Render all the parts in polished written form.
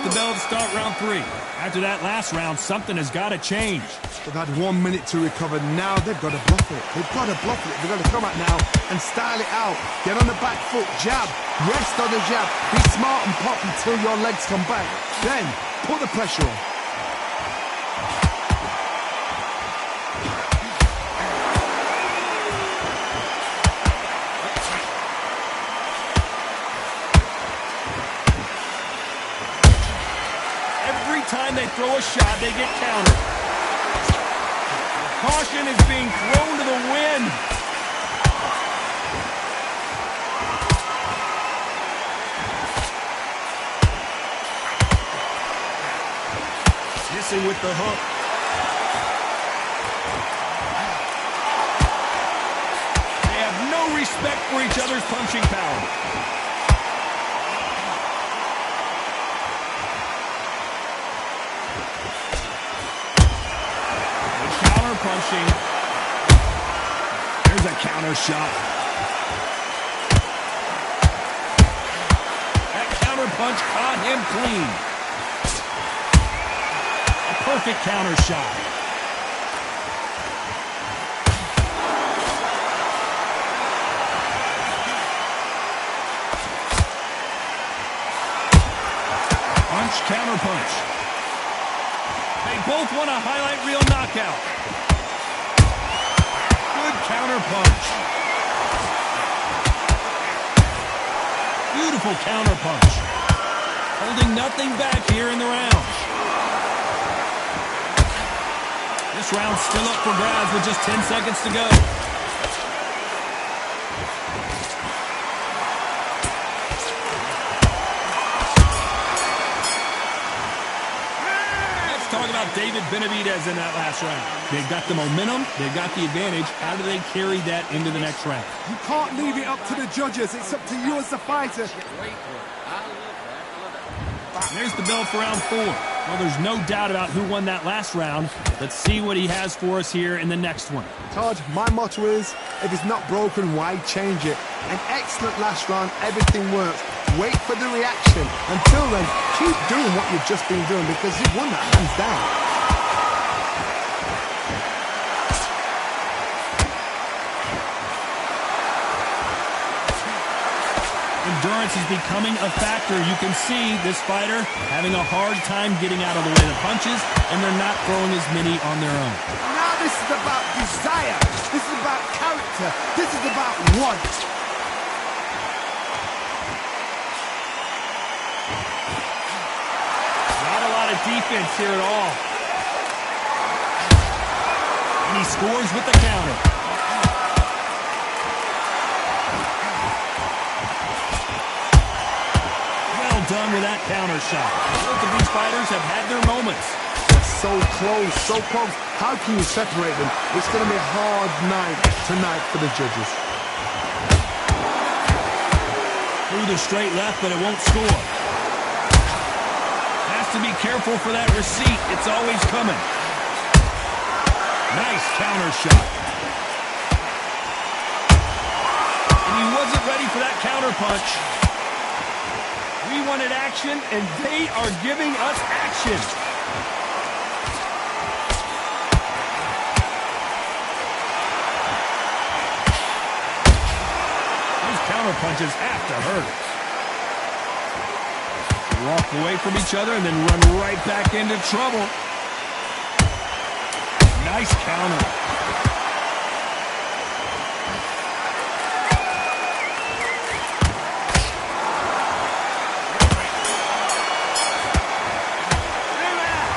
the bell to start round 3. After that last round, something has got to change. They've had 1 minute to recover. Now they've got to bluff it. They've got to bluff it. They've got to come out now and style it out. Get on the back foot, jab. Rest on the jab. Be smart and pop until your legs come back. Then put the pressure on. Time they throw a shot, they get countered. Caution is being thrown to the wind. Missing with the hook. They have no respect for each other's punching power. Punching. There's a counter shot. That counter punch caught him clean. A perfect counter shot. Punch, counter punch. They both want a highlight reel knockout. Counter punch. Beautiful counter punch. Holding nothing back here in the round. This round's still up for grabs with just 10 seconds to go. Talk about David Benavidez in that last round. They've got the momentum. They've got the advantage. How do they carry that into the next round? You can't leave it up to the judges. It's up to you as the fighter. There's the bell for round 4. Well, there's no doubt about who won that last round. Let's see what he has for us here in the next one. Todd, my motto is, if it's not broken, why change it? An excellent last round. Everything works. Wait for the reaction. Until then, keep doing what you've just been doing because you've won that hands down. Endurance is becoming a factor. You can see this fighter having a hard time getting out of the way of the punches, and they're not throwing as many on their own. Now this is about desire. This is about character. This is about want. Defense here at all. And he scores with the counter. Well done with that counter shot. Both of these fighters have had their moments. They're so close, so close. How can you separate them? It's going to be a hard night tonight for the judges. Through the straight left, but it won't score. To be careful for that receipt. It's always coming. Nice counter shot. And he wasn't ready for that counter punch. We wanted action, and they are giving us action. Those counter punches have to hurt. Walk away from each other and then run right back into trouble. Nice counter.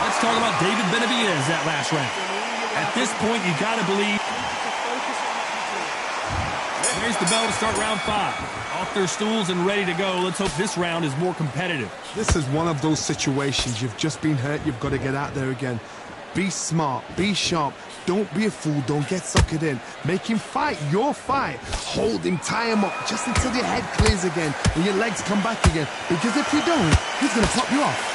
Let's talk about David Benavidez that last round. At this point, you got to believe. Here's the bell to start round 5. Off their stools and ready to go. Let's hope this round is more competitive. This is one of those situations. You've just been hurt. You've got to get out there again. Be smart. Be sharp. Don't be a fool. Don't get suckered in. Make him fight your fight. Hold him. Tie him up just until your head clears again and your legs come back again. Because if you don't, he's going to pop you off.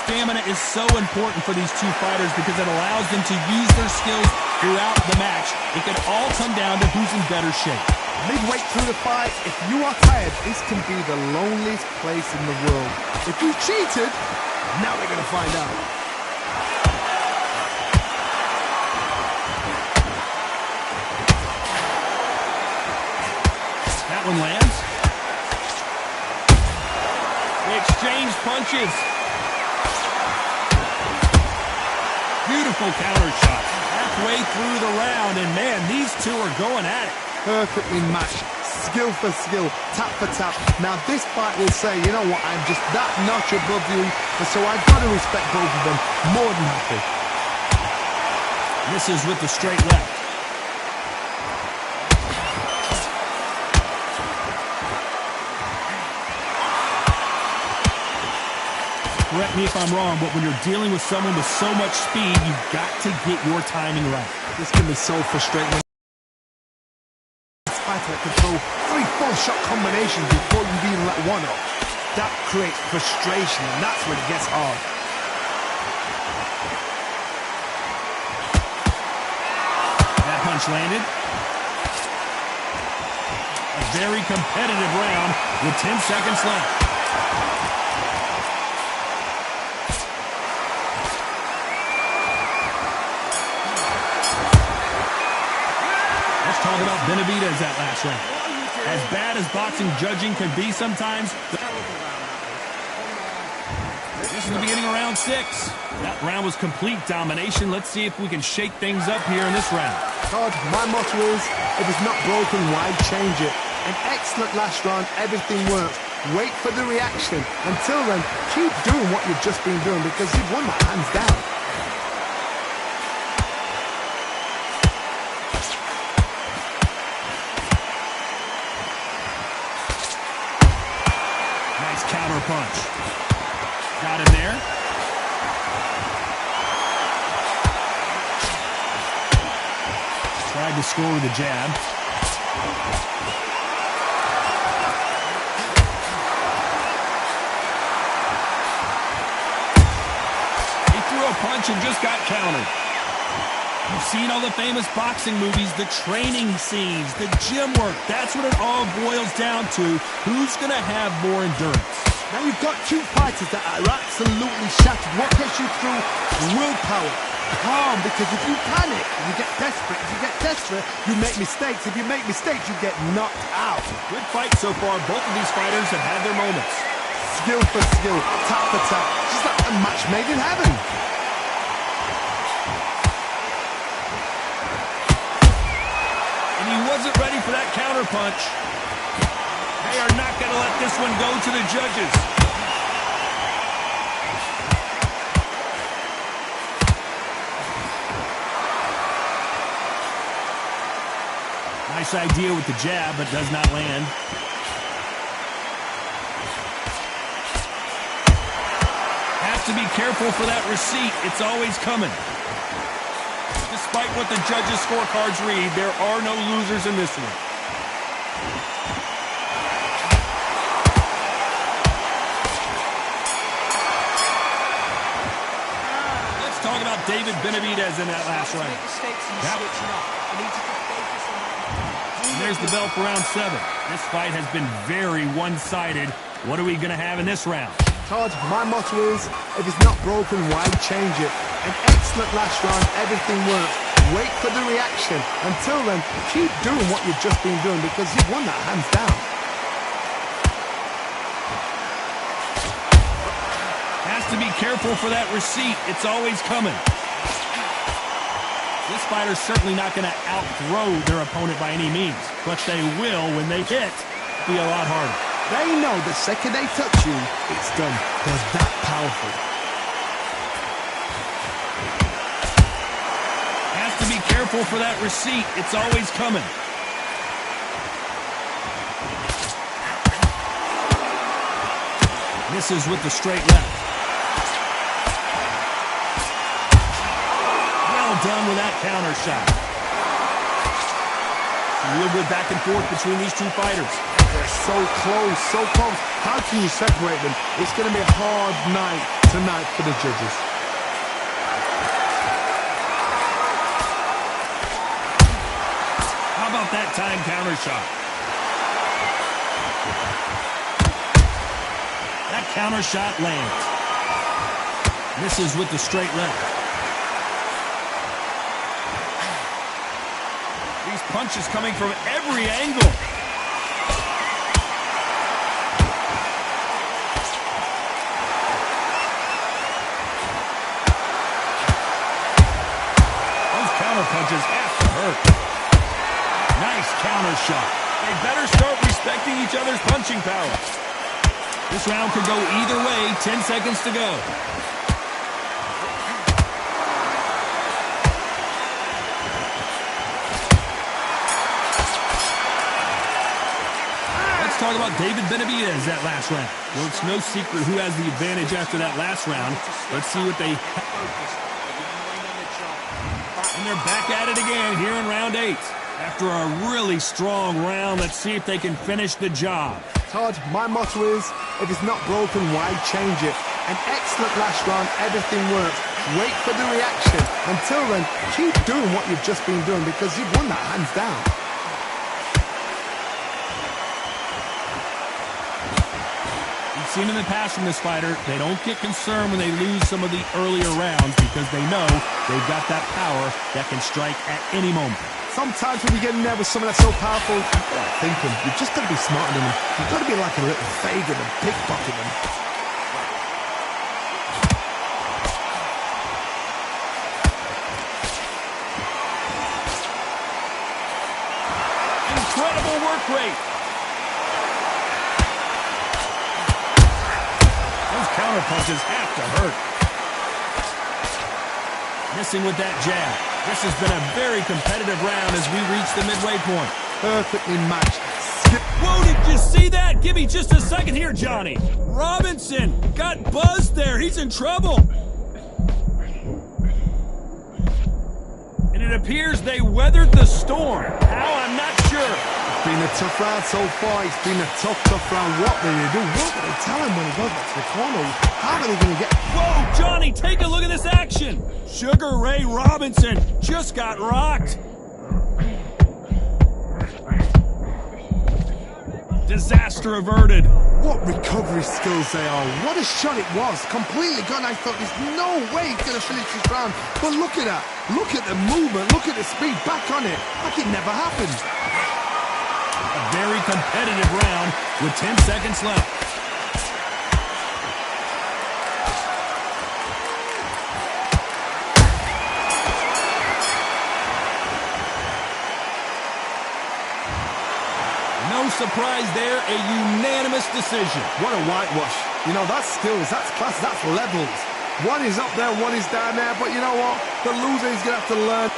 Stamina is so important for these two fighters because it allows them to use their skills throughout the match. It could all come down to who's in better shape. Midway through the fight, if you are tired, this can be the loneliest place in the world. If you cheated, now we're going to find out. That one lands. They exchange punches. Beautiful counter shot. Halfway through the round, and man, these two are going at it. Perfectly matched, skill for skill, tap for tap. Now this fight will say, you know what, I'm just that notch above you, and so I've got to respect both of them. More than happy. Misses with the straight left. Correct me if I'm wrong, but when you're dealing with someone with so much speed, you've got to get your timing right. This can be so frustrating. This fighter can throw 3-4 shot combinations before you even let one up. That creates frustration, and that's when it gets hard. That punch landed. A very competitive round with 10 seconds left. Talk about Benavidez that last round. As bad as boxing judging can be sometimes, this is the beginning of round 6. That round was complete domination. Let's see if we can shake things up here in this round. Todd, my motto is, if it's not broken, why change it? An excellent last round, everything works. Wait for the reaction. Until then, keep doing what you've just been doing because you've won that hands down. Counter punch. Got him there. Tried to score with a jab. He threw a punch and just got countered. You've seen all the famous boxing movies, the training scenes, the gym work. That's what it all boils down to. Who's going to have more endurance? Now you've got two fighters that are absolutely shattered. What gets you through? Willpower. Calm, because if you panic, you get desperate. If you get desperate, you make mistakes. If you make mistakes, you get knocked out. Good fight so far. Both of these fighters have had their moments. Skill for skill, tap for tap. Just like a match made in heaven. And he wasn't ready for that counter punch. They are not going to let this one go to the judges. Nice idea with the jab, but does not land. Has to be careful for that receipt. It's always coming. Despite what the judges' scorecards read, there are no losers in this one. Talk about David Benavidez in that last round. And there's the bell for round 7. This fight has been very one-sided. What are we going to have in this round? Todd, my motto is, if it's not broken, why change it? An excellent last round, everything works. Wait for the reaction. Until then, keep doing what you've just been doing because you've won that hands down. To be careful for that receipt. It's always coming. This fighter's certainly not going to outthrow their opponent by any means, but they will, when they hit, be a lot harder. They know the second they touch you, it's done. They're that powerful. Has to be careful for that receipt. It's always coming. Misses with the straight left. Done with that counter shot. Some real good back and forth between these two fighters. They're so close, so close. How can you separate them? It's going to be a hard night tonight for the judges. How about that time counter shot? That counter shot lands. Misses with the straight left. These punches coming from every angle. Those counter punches have to hurt. Nice counter shot. They better start respecting each other's punching power. This round could go either way. 10 seconds to go. Let's talk about David Benavidez that last round. Well, it's no secret who has the advantage after that last round. Let's see what they... And they're back at it again here in round 8. After a really strong round, let's see if they can finish the job. Todd, my motto is, if it's not broken, why change it? An excellent last round, everything works. Wait for the reaction. Until then, keep doing what you've just been doing because you've won that hands down. We've seen in the past from this fighter, they don't get concerned when they lose some of the earlier rounds because they know they've got that power that can strike at any moment. Sometimes when you get in there with someone that's so powerful, you've got to think them. You've just got to be smarter than them. You've got to be like a little faggot and pickpocket them. Incredible work rate. Those counter punches have to hurt. Missing with that jab. This has been a very competitive round as we reach the midway point. Perfectly matched. Whoa, did you see that? Give me just a second here, Johnny. Robinson got buzzed there. He's in trouble. And it appears they weathered the storm. How? I'm not sure. It's been a tough round so far. It's been a tough round. What will they do? What will they tell him when he goes back to the corner? How are they going to get... Whoa, Johnny, take a look at this action. Sugar Ray Robinson just got rocked. Disaster averted. What recovery skills they are. What a shot it was. Completely gone. I thought there's no way he's going to finish this round. But look at that. Look at the movement. Look at the speed. Back on it. Like it never happened. A very competitive round with 10 seconds left. No surprise there, a unanimous decision. What a whitewash. You know, that's skills, that's class, that's levels. One is up there, one is down there, but you know what? The loser is going to have to learn.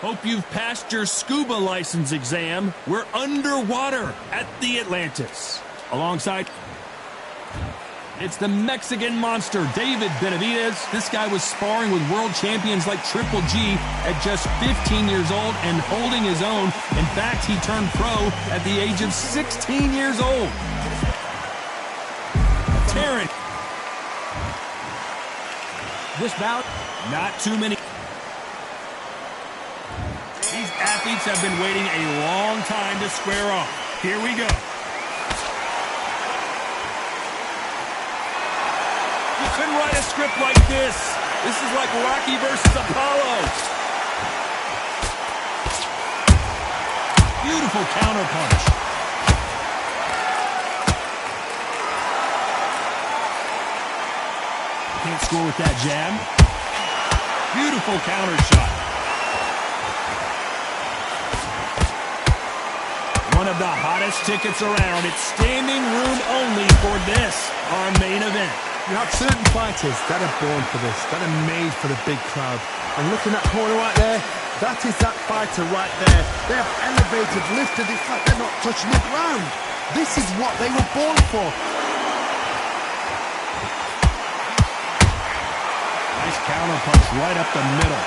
Hope you've passed your scuba license exam. We're underwater at the Atlantis. Alongside... It's the Mexican monster, David Benavidez. This guy was sparring with world champions like Triple G at just 15 years old and holding his own. In fact, he turned pro at the age of 16 years old. Tarrant. This bout, not too many. These athletes have been waiting a long time to square off. Here we go. You couldn't write a script like this. This is like Rocky versus Apollo. Beautiful counterpunch. Can't score with that jab. Beautiful counter shot. One of the hottest tickets around. It's standing room only for this, our main event. You have certain fighters that are born for this, that are made for the big crowd. And looking at that corner right there, that is that fighter right there. They have elevated, lifted, it's like they're not touching the ground. This is what they were born for. Nice counter punch right up the middle.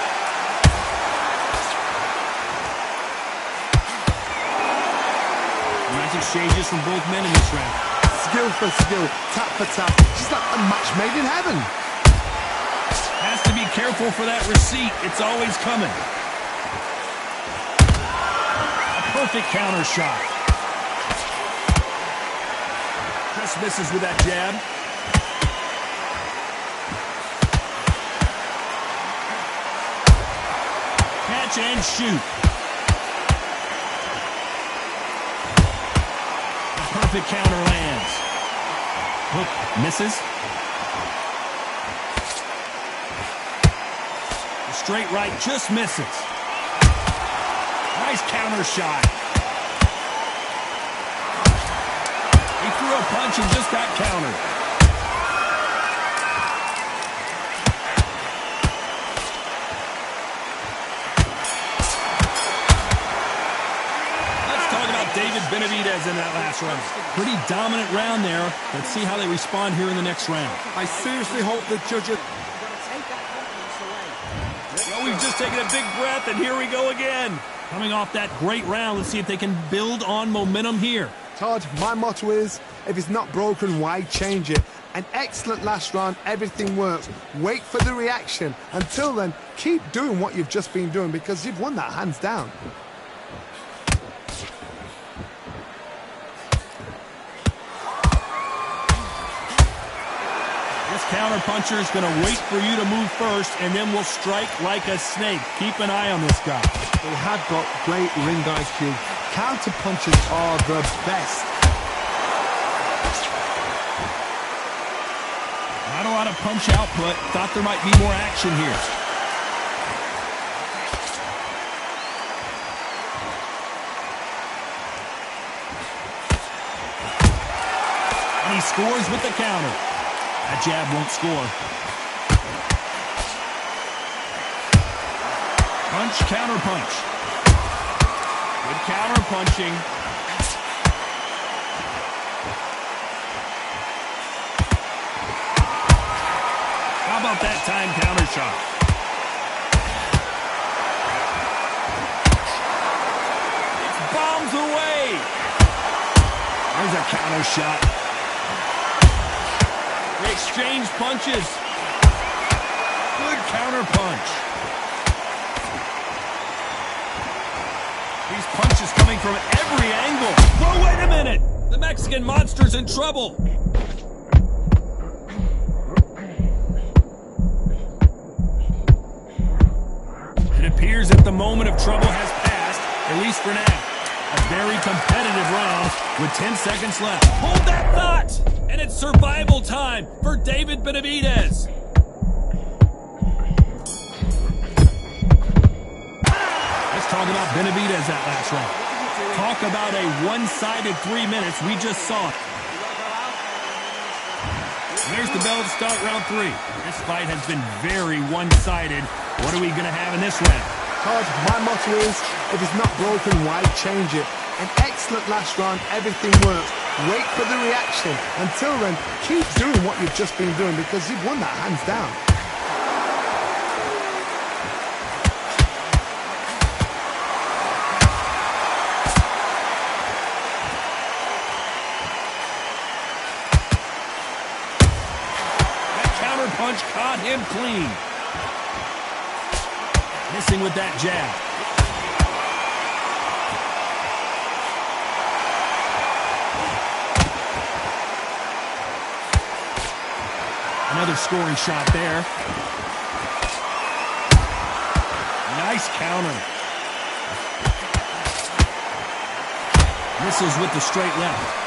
Nice exchanges from both men in this round. Skill for skill, tap for tap. Just like a match made in heaven. Has to be careful for that receipt. It's always coming. A perfect counter shot. Just misses with that jab. Catch and shoot. A perfect counter lands. Hook misses. The straight right just misses. Nice counter shot. He threw a punch and just got countered. David Benavidez in that last round. Pretty dominant round there. Let's see how they respond here in the next round. I seriously hope the judges... Well, we've just taken a big breath, and here we go again. Coming off that great round, let's see if they can build on momentum here. Todd, my motto is, if it's not broken, why change it? An excellent last round, everything works. Wait for the reaction. Until then, keep doing what you've just been doing because you've won that hands down. Counter-puncher is going to wait for you to move first, and then will strike like a snake. Keep an eye on this guy. They have got great ring IQ. Counter-punchers are the best. Not a lot of punch output. Thought there might be more action here. And he scores with the counter. That jab won't score. Punch, counter punch. Good counter punching. How about that time counter shot? It's bombs away. There's a counter shot. They exchange punches. Good counter punch. These punches coming from every angle. Whoa, wait a minute. The Mexican monster's in trouble. It appears that the moment of trouble has passed, at least for now. A very competitive round with 10 seconds left. Hold that thought! And it's survival time for David Benavidez. Let's talk about Benavidez that last round. Talk about a one-sided 3 minutes. We just saw it. There's the bell to start round 3. This fight has been very one-sided. What are we going to have in this round? Todd, my motto is, if it's not broken, why change it? An excellent last round, everything works. wait for the reaction. Until then, keep doing what you've just been doing because you've won that hands down. That counter punch caught him clean. Missing with that jab. Another scoring shot there. Nice counter. Misses with the straight left.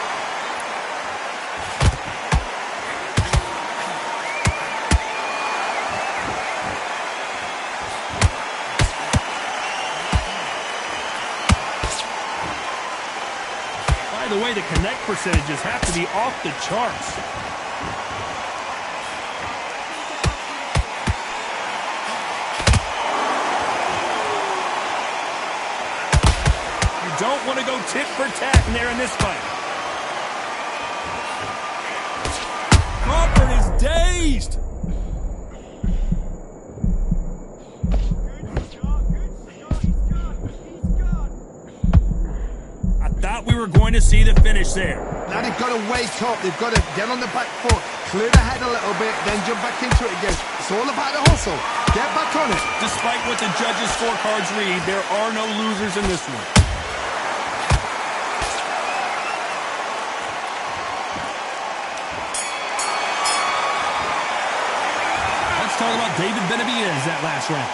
By the way, the connect percentages have to be off the charts. Don't want to go tit for tat in there in this fight. Crawford is dazed. I thought we were going to see the finish there. Now they've got to wake up. They've got to get on the back foot, clear the head a little bit, then jump back into it again. It's all about the hustle. Get back on it. Despite what the judges' scorecards read, there are no losers in this one. Talk about David Benavidez that last round.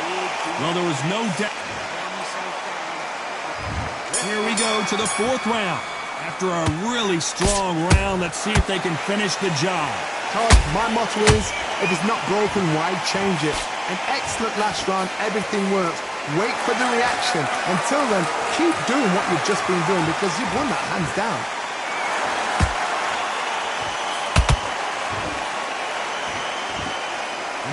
Well, there was no doubt. Here we go to the fourth round. After a really strong round, let's see if they can finish the job. Todd, my motto is, if it's not broken, why change it? An excellent last round, everything works. Wait for the reaction. Until then, keep doing what you've just been doing because you've won that hands down.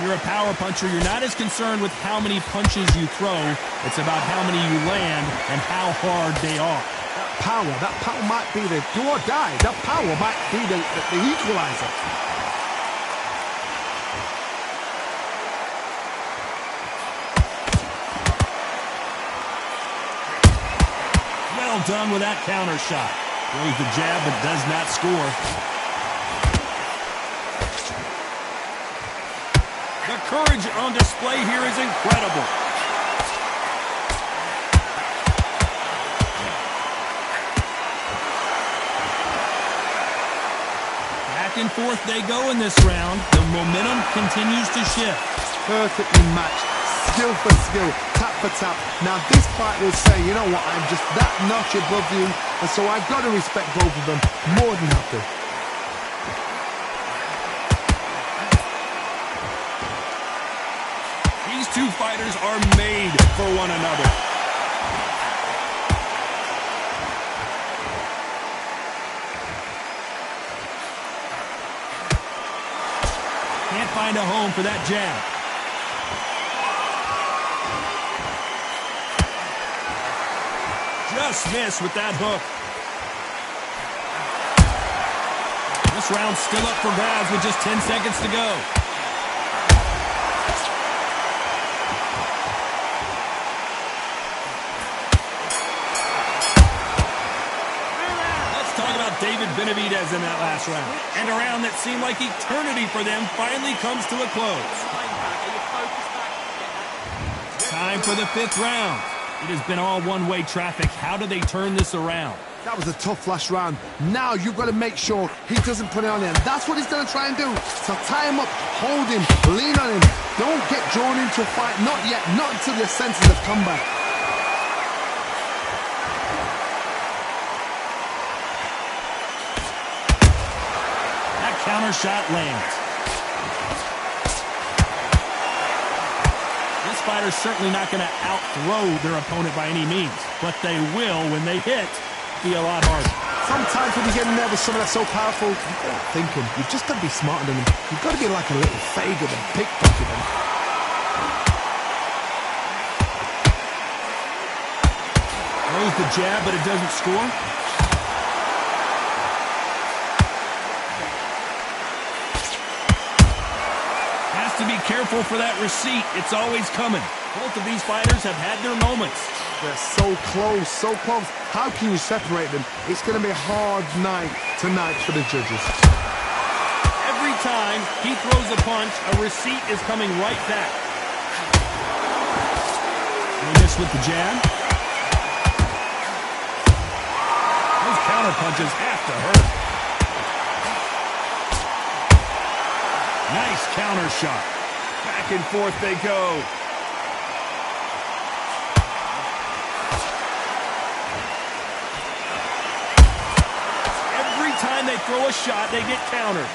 When you're a power puncher, you're not as concerned with how many punches you throw. It's about how many you land and how hard they are. That power might be the do or die. That power might be the equalizer. Well done with that counter shot. Throws the jab but does not score. The courage on display here is incredible. Back and forth they go in this round. The momentum continues to shift. Perfectly matched. Skill for skill. Tap for tap. Now this fight will say, you know what, I'm just that notch above you. And so I've got to respect both of them. More than happy. These two fighters are made for one another. Can't find a home for that jab. Just missed with that hook. This round's still up for grabs with just 10 seconds to go. David Benavidez in that last round. And a round that seemed like eternity for them finally comes to a close. Time for the fifth round. It has been all one-way traffic. How do they turn this around? That was a tough last round. Now you've got to make sure he doesn't put it on him. That's what he's going to try and do. So tie him up, hold him, lean on him. Don't get drawn into a fight. Not yet. Not until your senses have come back. Counter shot lands. This fighter's certainly not going to out-throw their opponent by any means, but they will, when they hit, be a lot harder. Sometimes when you get in there with someone that's so powerful, you've got to think him. You've just got to be smarter than him. You've got to be like a little faggot and pickpocket him. Throws the jab, but it doesn't score. careful for that receipt. It's always coming. Both of these fighters have had their moments. They're so close, so close. How can you separate them? It's going to be a hard night tonight for the judges. Every time he throws a punch, a receipt is coming right back. They miss with the jab. Those counter punches have to hurt. Nice counter shot. Back and forth they go. Every time they throw a shot, they get countered.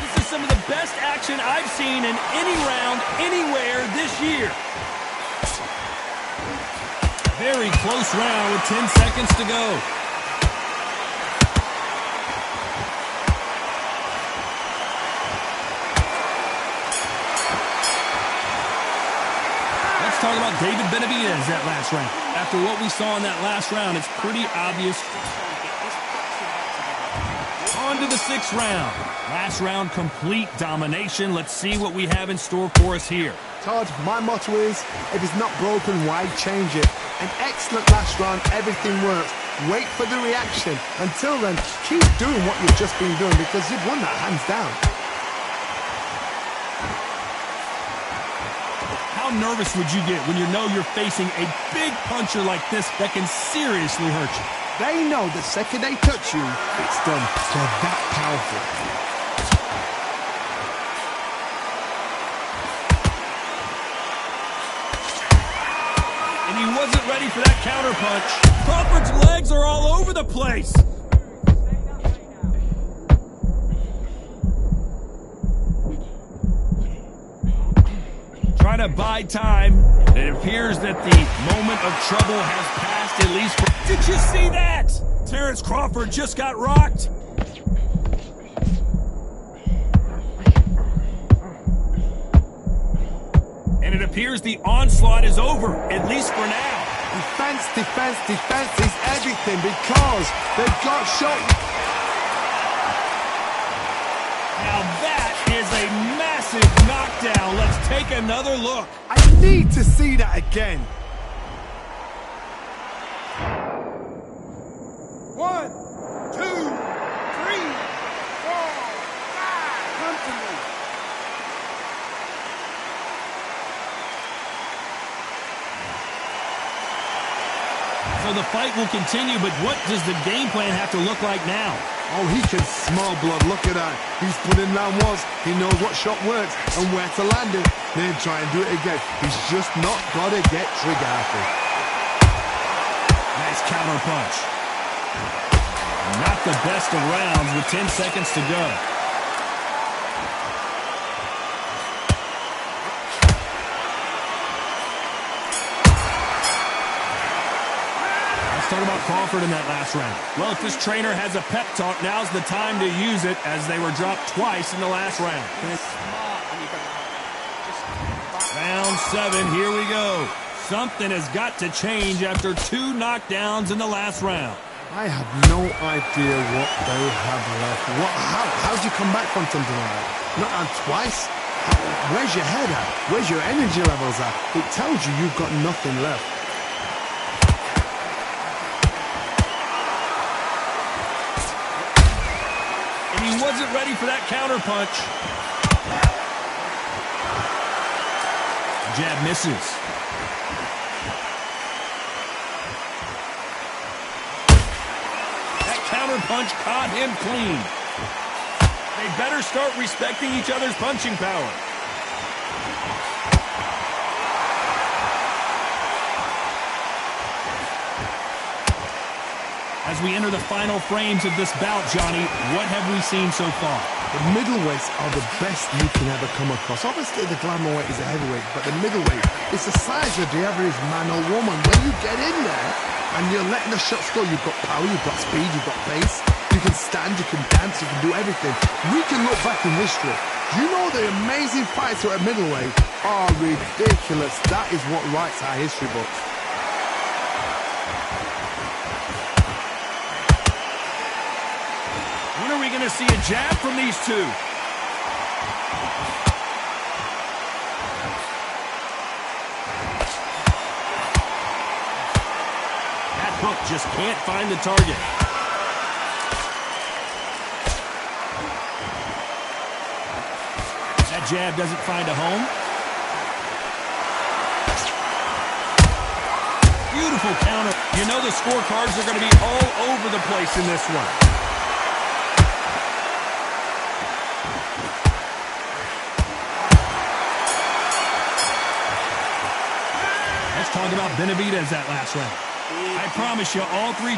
This is some of the best action I've seen in any round, anywhere this year. Very close round with 10 seconds to go. Let's talk about David Benavidez that last round. After what we saw in that last round, it's pretty obvious. On to the 6th round. Last round, complete domination. Let's see what we have in store for us here. Todd, my motto is, if it's not broken, why change it? An excellent last round, everything works. Wait for the reaction. Until then, keep doing what you've just been doing because you've won that hands down. How nervous would you get when you know you're facing a big puncher like this that can seriously hurt you? They know the second they touch you, it's done. They're that powerful. And he wasn't ready for that counter punch. Crawford's legs are all over the place. Trying to buy time. It appears that the moment of trouble has passed, at least for... Did you see that? Terrence Crawford just got rocked. And it appears the onslaught is over, at least for now. Defense, defense, defense is everything because they've got shot. Now that is a massive knockdown. Let's take another look. I need to see that again. 1, 2, 3, 4, 5. Come to me. So the fight will continue, but what does the game plan have to look like now? Oh, he can smell blood. Look at that. He's put in round ones. He knows what shot works and where to land it. Then try and do it again. He's just not got to get trigger happy. Nice counter punch. Not the best of rounds with 10 seconds to go. Let's talk about Crawford in that last round. Well, if this trainer has a pep talk, now's the time to use it as they were dropped twice in the last round. Round 7, here we go. Something has got to change after 2 knockdowns in the last round. I have no idea what they have left. How do you come back from something like that? Not on twice? Where's your head at? Where's your energy levels at? It tells you you've got nothing left. And he wasn't ready for that counter punch. Jab misses. That counter punch caught him clean. They better start respecting each other's punching power. As we enter the final frames of this bout, Johnny, what have we seen so far? The middleweights are the best you can ever come across. Obviously, the glamour weight is a heavyweight, but the middleweight is the size of the average man or woman. When you get in there and you're letting the shots go, you've got power, you've got speed, you've got pace. You can stand, you can dance, you can do everything. We can look back in history. You know the amazing fights at middleweight are ridiculous. That is what writes our history books. When are we going to see a jab from these two? hook, just can't find the target. That jab doesn't find a home. Beautiful counter. You know the scorecards are going to be all over the place in this one. Let's talk about Benavidez that last round. I promise you, all three.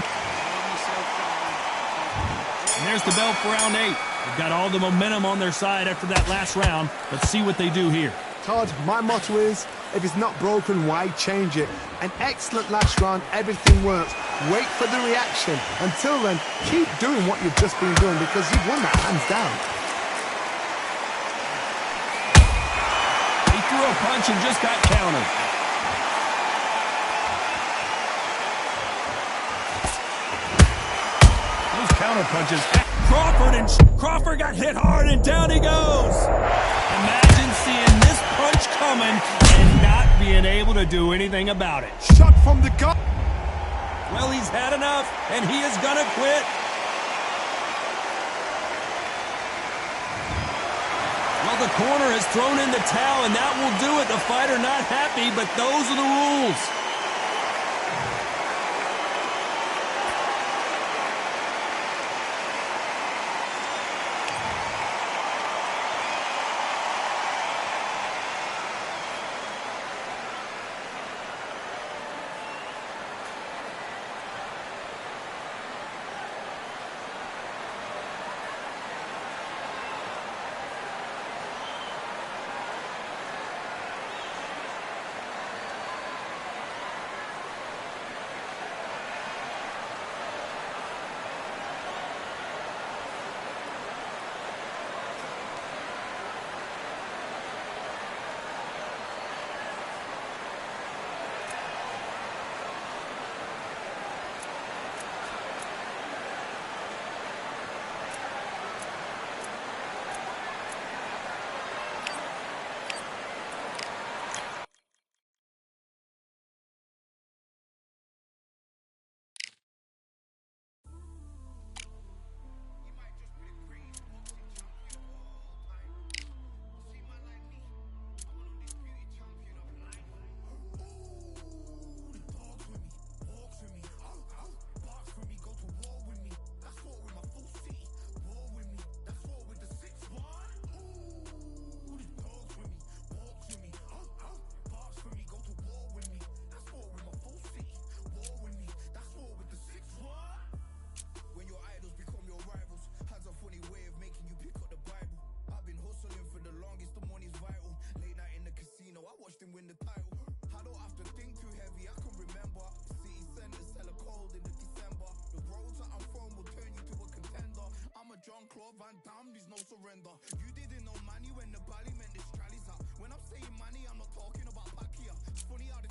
And there's the bell for round 8. They've got all the momentum on their side after that last round. Let's see what they do here. Todd, my motto is, if it's not broken, why change it? An excellent last round, everything works. Wait for the reaction. Until then, keep doing what you've just been doing because you've won that hands down. He threw a punch and just got countered. Those counter punches. Crawford got hit hard and down he goes. Imagine seeing this punch coming and not being able to do anything about it. Shot from the gut. Well, he's had enough, and he is gonna quit. Well, the corner has thrown in the towel, and that will do it. The fighter not happy, but those are the rules. surrender. You didn't know money when the bally meant this trallies up. When I'm saying money, I'm not talking about back here. It's funny how this